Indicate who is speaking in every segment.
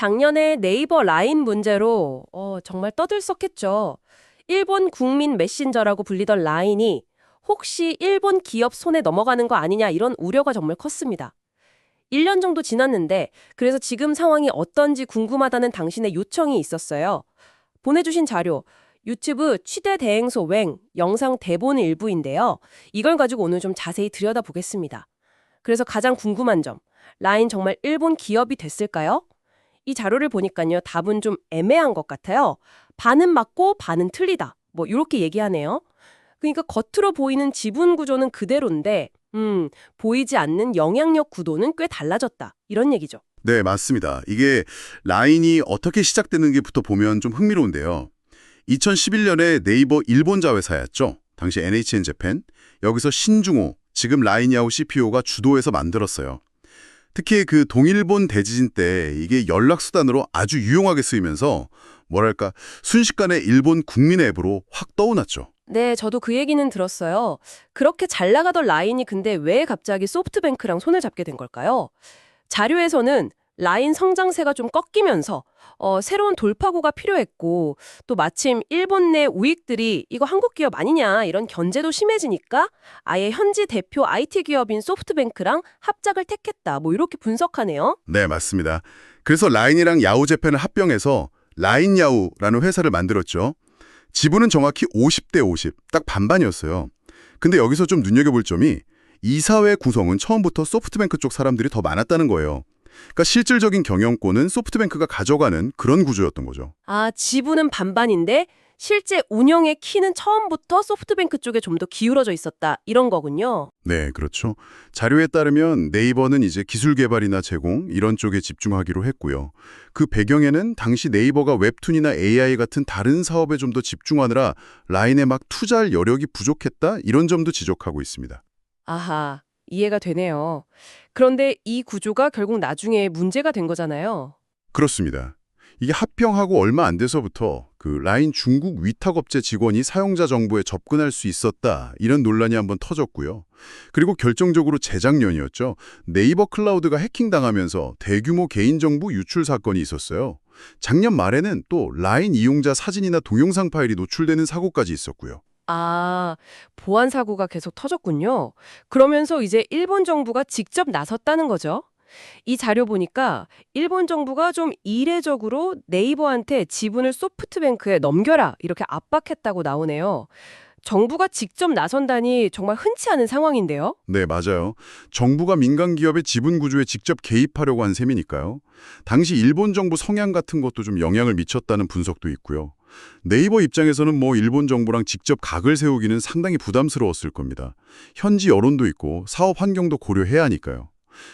Speaker 1: 작년에 네이버 라인 문제로 정말 떠들썩했죠. 일본 국민 메신저라고 불리던 라인이 혹시 일본 기업 손에 넘어가는 거 아니냐 이런 우려가 정말 컸습니다. 1년 정도 지났는데 그래서 지금 상황이 어떤지 궁금하다는 당신의 요청이 있었어요. 보내주신 자료, 유튜브 취재 대행소 웽 영상 대본 일부인데요. 이걸 가지고 오늘 좀 자세히 들여다보겠습니다. 그래서 가장 궁금한 점, 라인 정말 일본 기업이 됐을까요? 이 자료를 보니까요, 답은 좀 애매한 것 같아요. 반은 맞고 반은 틀리다. 뭐 이렇게 얘기하네요. 그러니까 겉으로 보이는 지분 구조는 그대로인데 보이지 않는 영향력 구도는 꽤 달라졌다. 이런 얘기죠.
Speaker 2: 네, 맞습니다. 이게 라인이 어떻게 시작되는지부터 보면 좀 흥미로운데요. 2011년에 네이버 일본 자회사였죠. 당시 NHN 재팬. 여기서 신중호, 지금 라인야후 CPO가 주도해서 만들었어요. 특히 그 동일본 대지진 때 이게 연락수단으로 아주 유용하게 쓰이면서 뭐랄까 순식간에 일본 국민 앱으로 확 떠올랐죠.
Speaker 1: 네, 저도 그 얘기는 들었어요. 그렇게 잘 나가던 라인이 근데 왜 갑자기 소프트뱅크랑 손을 잡게 된 걸까요? 자료에서는 라인 성장세가 좀 꺾이면서 새로운 돌파구가 필요했고 또 마침 일본 내 우익들이 이거 한국 기업 아니냐 이런 견제도 심해지니까 아예 현지 대표 IT 기업인 소프트뱅크랑 합작을 택했다. 뭐 이렇게 분석하네요.
Speaker 2: 네, 맞습니다. 그래서 라인이랑 야후 재팬을 합병해서 라인야후라는 회사를 만들었죠. 지분은 정확히 50대 50, 딱 반반이었어요. 근데 여기서 좀 눈여겨볼 점이 이사회 구성은 처음부터 소프트뱅크 쪽 사람들이 더 많았다는 거예요. 그러니까 실질적인 경영권은 소프트뱅크가 가져가는 그런 구조였던 거죠.
Speaker 1: 아, 지분은 반반인데 실제 운영의 키는 처음부터 소프트뱅크 쪽에 좀 더 기울어져 있었다. 이런 거군요.
Speaker 2: 네, 그렇죠. 자료에 따르면 네이버는 이제 기술 개발이나 제공 이런 쪽에 집중하기로 했고요. 그 배경에는 당시 네이버가 웹툰이나 AI 같은 다른 사업에 좀 더 집중하느라 라인에 막 투자할 여력이 부족했다 이런 점도 지적하고 있습니다.
Speaker 1: 아하, 이해가 되네요. 그런데 이 구조가 결국 나중에 문제가 된 거잖아요.
Speaker 2: 그렇습니다. 이게 합병하고 얼마 안 돼서부터 그 라인 중국 위탁업체 직원이 사용자 정보에 접근할 수 있었다 이런 논란이 한번 터졌고요. 그리고 결정적으로 재작년이었죠. 네이버 클라우드가 해킹당하면서 대규모 개인정보 유출 사건이 있었어요. 작년 말에는 또 라인 이용자 사진이나 동영상 파일이 노출되는 사고까지 있었고요.
Speaker 1: 아, 보안 사고가 계속 터졌군요. 그러면서 이제 일본 정부가 직접 나섰다는 거죠. 이 자료 보니까 일본 정부가 좀 이례적으로 네이버한테 지분을 소프트뱅크에 넘겨라 이렇게 압박했다고 나오네요. 정부가 직접 나선다니 정말 흔치 않은 상황인데요.
Speaker 2: 네, 맞아요. 정부가 민간 기업의 지분 구조에 직접 개입하려고 한 셈이니까요. 당시 일본 정부 성향 같은 것도 좀 영향을 미쳤다는 분석도 있고요. 네이버 입장에서는 뭐 일본 정부랑 직접 각을 세우기는 상당히 부담스러웠을 겁니다. 현지 여론도 있고 사업 환경도 고려해야 하니까요.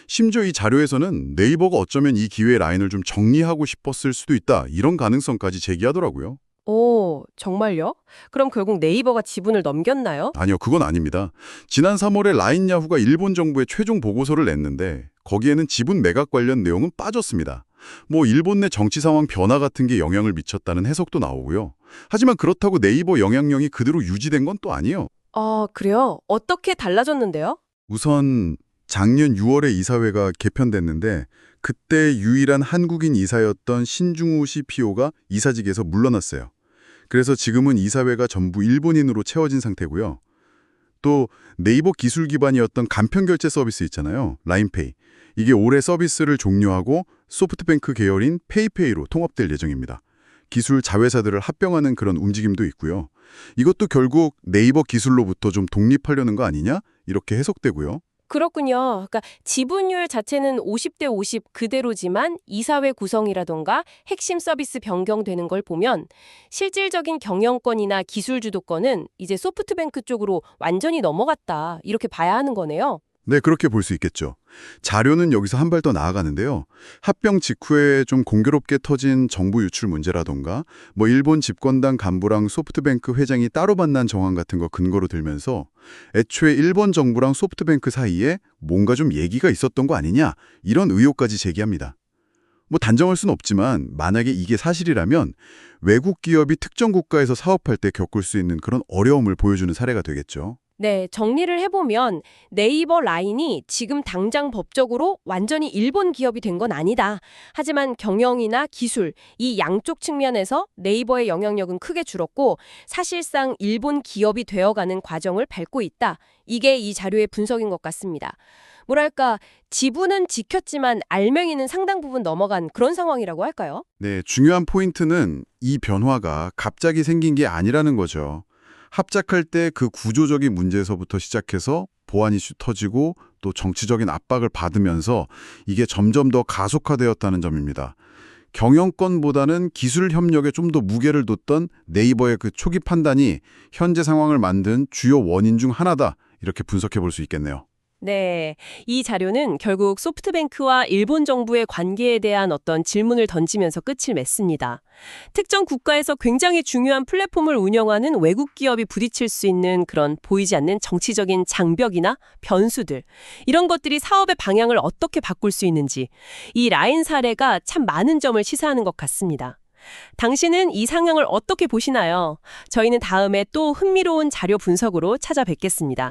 Speaker 2: 심지어 이 자료에서는 네이버가 어쩌면 이 기회에 라인을 좀 정리하고 싶었을 수도 있다 이런 가능성까지 제기하더라고요.
Speaker 1: 오, 정말요? 그럼 결국 네이버가 지분을 넘겼나요?
Speaker 2: 아니요, 그건 아닙니다. 지난 3월에 라인 야후가 일본 정부에 최종 보고서를 냈는데 거기에는 지분 매각 관련 내용은 빠졌습니다. 뭐 일본 내 정치 상황 변화 같은 게 영향을 미쳤다는 해석도 나오고요. 하지만 그렇다고 네이버 영향력이 그대로 유지된 건 또 아니에요.
Speaker 1: 아, 그래요? 어떻게 달라졌는데요?
Speaker 2: 우선 작년 6월에 이사회가 개편됐는데 그때 유일한 한국인 이사였던 신중우 CPO가 이사직에서 물러났어요. 그래서 지금은 이사회가 전부 일본인으로 채워진 상태고요. 또 네이버 기술 기반이었던 간편결제 서비스 있잖아요. 라인페이. 이게 올해 서비스를 종료하고 소프트뱅크 계열인 페이페이로 통합될 예정입니다. 기술 자회사들을 합병하는 그런 움직임도 있고요. 이것도 결국 네이버 기술로부터 좀 독립하려는 거 아니냐? 이렇게 해석되고요.
Speaker 1: 그렇군요. 그러니까 지분율 자체는 50대 50 그대로지만 이사회 구성이라던가 핵심 서비스 변경되는 걸 보면 실질적인 경영권이나 기술 주도권은 이제 소프트뱅크 쪽으로 완전히 넘어갔다. 이렇게 봐야 하는 거네요.
Speaker 2: 네, 그렇게 볼 수 있겠죠. 자료는 여기서 한 발 더 나아가는데요. 합병 직후에 좀 공교롭게 터진 정보 유출 문제라던가 뭐 일본 집권당 간부랑 소프트뱅크 회장이 따로 만난 정황 같은 거 근거로 들면서 애초에 일본 정부랑 소프트뱅크 사이에 뭔가 좀 얘기가 있었던 거 아니냐 이런 의혹까지 제기합니다. 뭐 단정할 수는 없지만 만약에 이게 사실이라면 외국 기업이 특정 국가에서 사업할 때 겪을 수 있는 그런 어려움을 보여주는 사례가 되겠죠.
Speaker 1: 네, 정리를 해보면 네이버 라인이 지금 당장 법적으로 완전히 일본 기업이 된 건 아니다. 하지만 경영이나 기술, 이 양쪽 측면에서 네이버의 영향력은 크게 줄었고 사실상 일본 기업이 되어가는 과정을 밟고 있다. 이게 이 자료의 분석인 것 같습니다. 뭐랄까, 지분은 지켰지만 알맹이는 상당 부분 넘어간 그런 상황이라고 할까요?
Speaker 2: 네, 중요한 포인트는 이 변화가 갑자기 생긴 게 아니라는 거죠. 합작할 때 그 구조적인 문제에서부터 시작해서 보안 이슈 터지고 또 정치적인 압박을 받으면서 이게 점점 더 가속화되었다는 점입니다. 경영권보다는 기술 협력에 좀 더 무게를 뒀던 네이버의 그 초기 판단이 현재 상황을 만든 주요 원인 중 하나다. 이렇게 분석해 볼 수 있겠네요.
Speaker 1: 네, 이 자료는 결국 소프트뱅크와 일본 정부의 관계에 대한 어떤 질문을 던지면서 끝을 맺습니다. 특정 국가에서 굉장히 중요한 플랫폼을 운영하는 외국 기업이 부딪힐 수 있는 그런 보이지 않는 정치적인 장벽이나 변수들, 이런 것들이 사업의 방향을 어떻게 바꿀 수 있는지, 이 라인 사례가 참 많은 점을 시사하는 것 같습니다. 당신은 이 상황을 어떻게 보시나요? 저희는 다음에 또 흥미로운 자료 분석으로 찾아뵙겠습니다.